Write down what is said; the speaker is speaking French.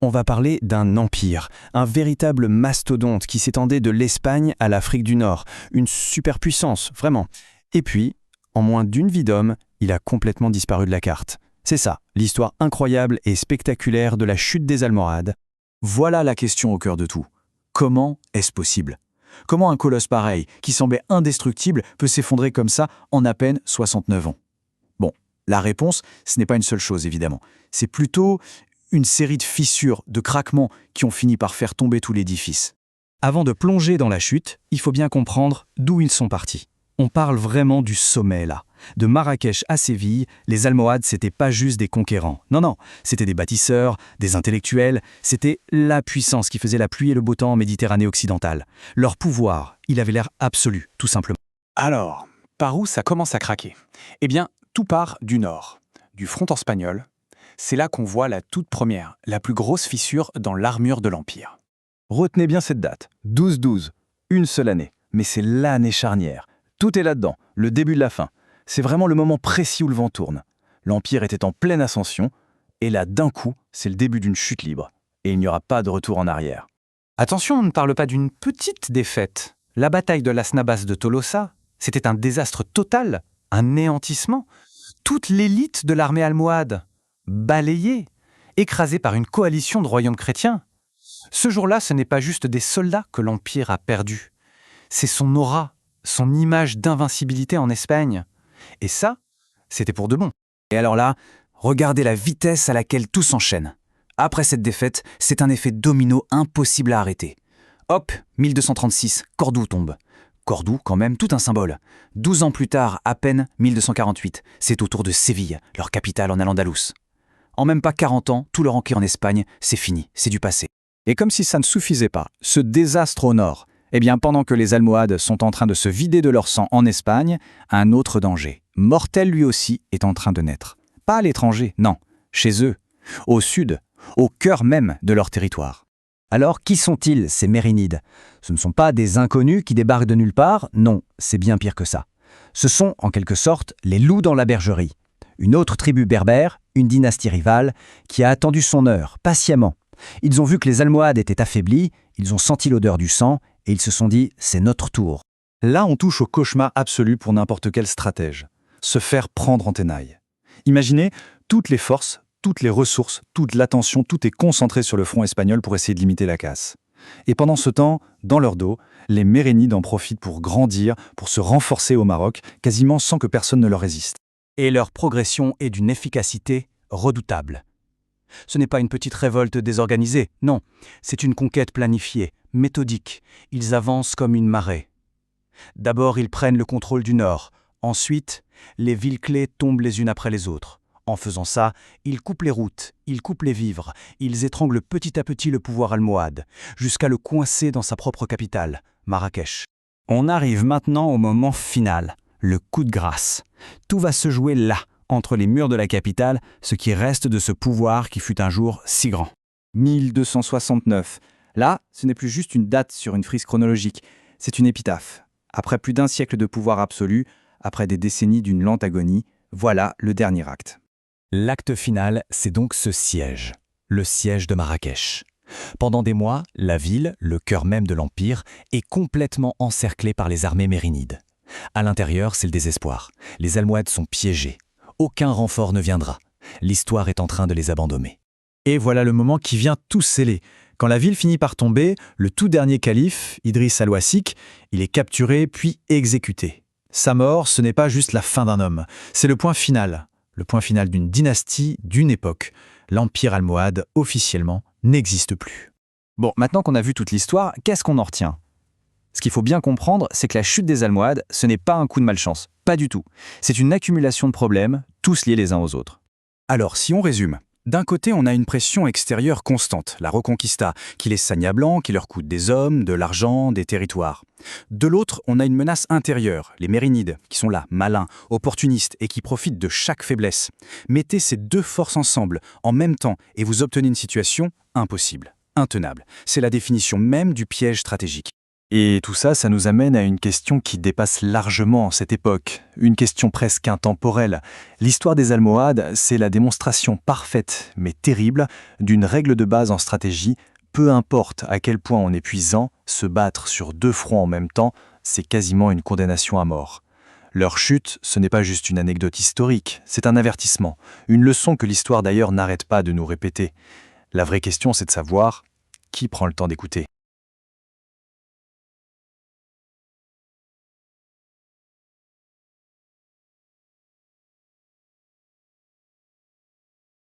On va parler d'un empire, un véritable mastodonte qui s'étendait de l'Espagne à l'Afrique du Nord, une superpuissance, vraiment. Et puis, en moins d'une vie d'homme, il a complètement disparu de la carte. C'est ça, l'histoire incroyable et spectaculaire de la chute des Almohades. Voilà la question au cœur de tout. Comment est-ce possible? Comment un colosse pareil, qui semblait indestructible, peut s'effondrer comme ça en à peine 69 ans? Bon, la réponse, ce n'est pas une seule chose évidemment. C'est plutôt une série de fissures, de craquements qui ont fini par faire tomber tout l'édifice. Avant de plonger dans la chute, il faut bien comprendre d'où ils sont partis. On parle vraiment du sommet là. De Marrakech à Séville, les Almohades, c'était pas juste des conquérants. Non, c'était des bâtisseurs, des intellectuels, c'était la puissance qui faisait la pluie et le beau temps en Méditerranée occidentale. Leur pouvoir, il avait l'air absolu, tout simplement. Alors, par où ça commence à craquer? Eh bien, tout part du nord, du front espagnol. C'est là qu'on voit la toute première, la plus grosse fissure dans l'armure de l'Empire. Retenez bien cette date, 12-12, une seule année. Mais c'est l'année charnière. Tout est là-dedans, le début de la fin. C'est vraiment le moment précis où le vent tourne. L'Empire était en pleine ascension, et là, d'un coup, c'est le début d'une chute libre. Et il n'y aura pas de retour en arrière. Attention, on ne parle pas d'une petite défaite. La bataille de Las Navas de Tolosa, c'était un désastre total, un néantissement. Toute l'élite de l'armée almohade, balayée, écrasée par une coalition de royaumes chrétiens. Ce jour-là, ce n'est pas juste des soldats que l'Empire a perdus. C'est son aura, son image d'invincibilité en Espagne. Et ça, c'était pour de bon. Et alors là, regardez la vitesse à laquelle tout s'enchaîne. Après cette défaite, c'est un effet domino impossible à arrêter. Hop, 1236, Cordoue tombe. Cordoue, quand même, tout un symbole. 12 ans plus tard, à peine, 1248, c'est au tour de Séville, leur capitale en Al-Andalus. En même pas 40 ans, tout leur empire en Espagne, c'est fini, c'est du passé. Et comme si ça ne suffisait pas, ce désastre au nord, eh bien pendant que les Almohades sont en train de se vider de leur sang en Espagne, un autre danger, mortel lui aussi, est en train de naître. Pas à l'étranger, non, chez eux, au sud, au cœur même de leur territoire. Alors, qui sont-ils, ces Mérinides? Ce ne sont pas des inconnus qui débarquent de nulle part, non, c'est bien pire que ça. Ce sont, en quelque sorte, les loups dans la bergerie. Une autre tribu berbère, une dynastie rivale, qui a attendu son heure, patiemment. Ils ont vu que les Almohades étaient affaiblis, ils ont senti l'odeur du sang, et ils se sont dit « c'est notre tour ». Là, on touche au cauchemar absolu pour n'importe quel stratège. Se faire prendre en tenaille. Imaginez toutes les forces, toutes les ressources, toute l'attention, tout est concentré sur le front espagnol pour essayer de limiter la casse. Et pendant ce temps, dans leur dos, les Mérinides en profitent pour grandir, pour se renforcer au Maroc, quasiment sans que personne ne leur résiste. Et leur progression est d'une efficacité redoutable. Ce n'est pas une petite révolte désorganisée, non, c'est une conquête planifiée, méthodique. Ils avancent comme une marée. D'abord, ils prennent le contrôle du nord. Ensuite, les villes clés tombent les unes après les autres. En faisant ça, ils coupent les routes, ils coupent les vivres, ils étranglent petit à petit le pouvoir almohade, jusqu'à le coincer dans sa propre capitale, Marrakech. On arrive maintenant au moment final, le coup de grâce. Tout va se jouer là, entre les murs de la capitale, ce qui reste de ce pouvoir qui fut un jour si grand. 1269. Là, ce n'est plus juste une date sur une frise chronologique, c'est une épitaphe. Après plus d'un siècle de pouvoir absolu, après des décennies d'une lente agonie, voilà le dernier acte. L'acte final, c'est donc ce siège, le siège de Marrakech. Pendant des mois, la ville, le cœur même de l'Empire, est complètement encerclée par les armées mérinides. À l'intérieur, c'est le désespoir. Les Almohades sont piégés. Aucun renfort ne viendra. L'histoire est en train de les abandonner. Et voilà le moment qui vient tout sceller. Quand la ville finit par tomber, le tout dernier calife, Idriss al-Wasiq, il est capturé puis exécuté. Sa mort, ce n'est pas juste la fin d'un homme, c'est le point final d'une dynastie, d'une époque. L'Empire almohade, officiellement, n'existe plus. Bon, maintenant qu'on a vu toute l'histoire, qu'est-ce qu'on en retient? Ce qu'il faut bien comprendre, c'est que la chute des Almohades, ce n'est pas un coup de malchance, pas du tout. C'est une accumulation de problèmes, tous liés les uns aux autres. Alors, si on résume, d'un côté, on a une pression extérieure constante, la Reconquista, qui les sagne à blanc, qui leur coûte des hommes, de l'argent, des territoires. De l'autre, on a une menace intérieure, les Mérinides, qui sont là, malins, opportunistes et qui profitent de chaque faiblesse. Mettez ces deux forces ensemble, en même temps, et vous obtenez une situation impossible, intenable. C'est la définition même du piège stratégique. Et tout ça, ça nous amène à une question qui dépasse largement cette époque, une question presque intemporelle. L'histoire des Almohades, c'est la démonstration parfaite, mais terrible, d'une règle de base en stratégie. Peu importe à quel point on est puissant, se battre sur 2 fronts en même temps, c'est quasiment une condamnation à mort. Leur chute, ce n'est pas juste une anecdote historique, c'est un avertissement, une leçon que l'histoire d'ailleurs n'arrête pas de nous répéter. La vraie question, c'est de savoir qui prend le temps d'écouter.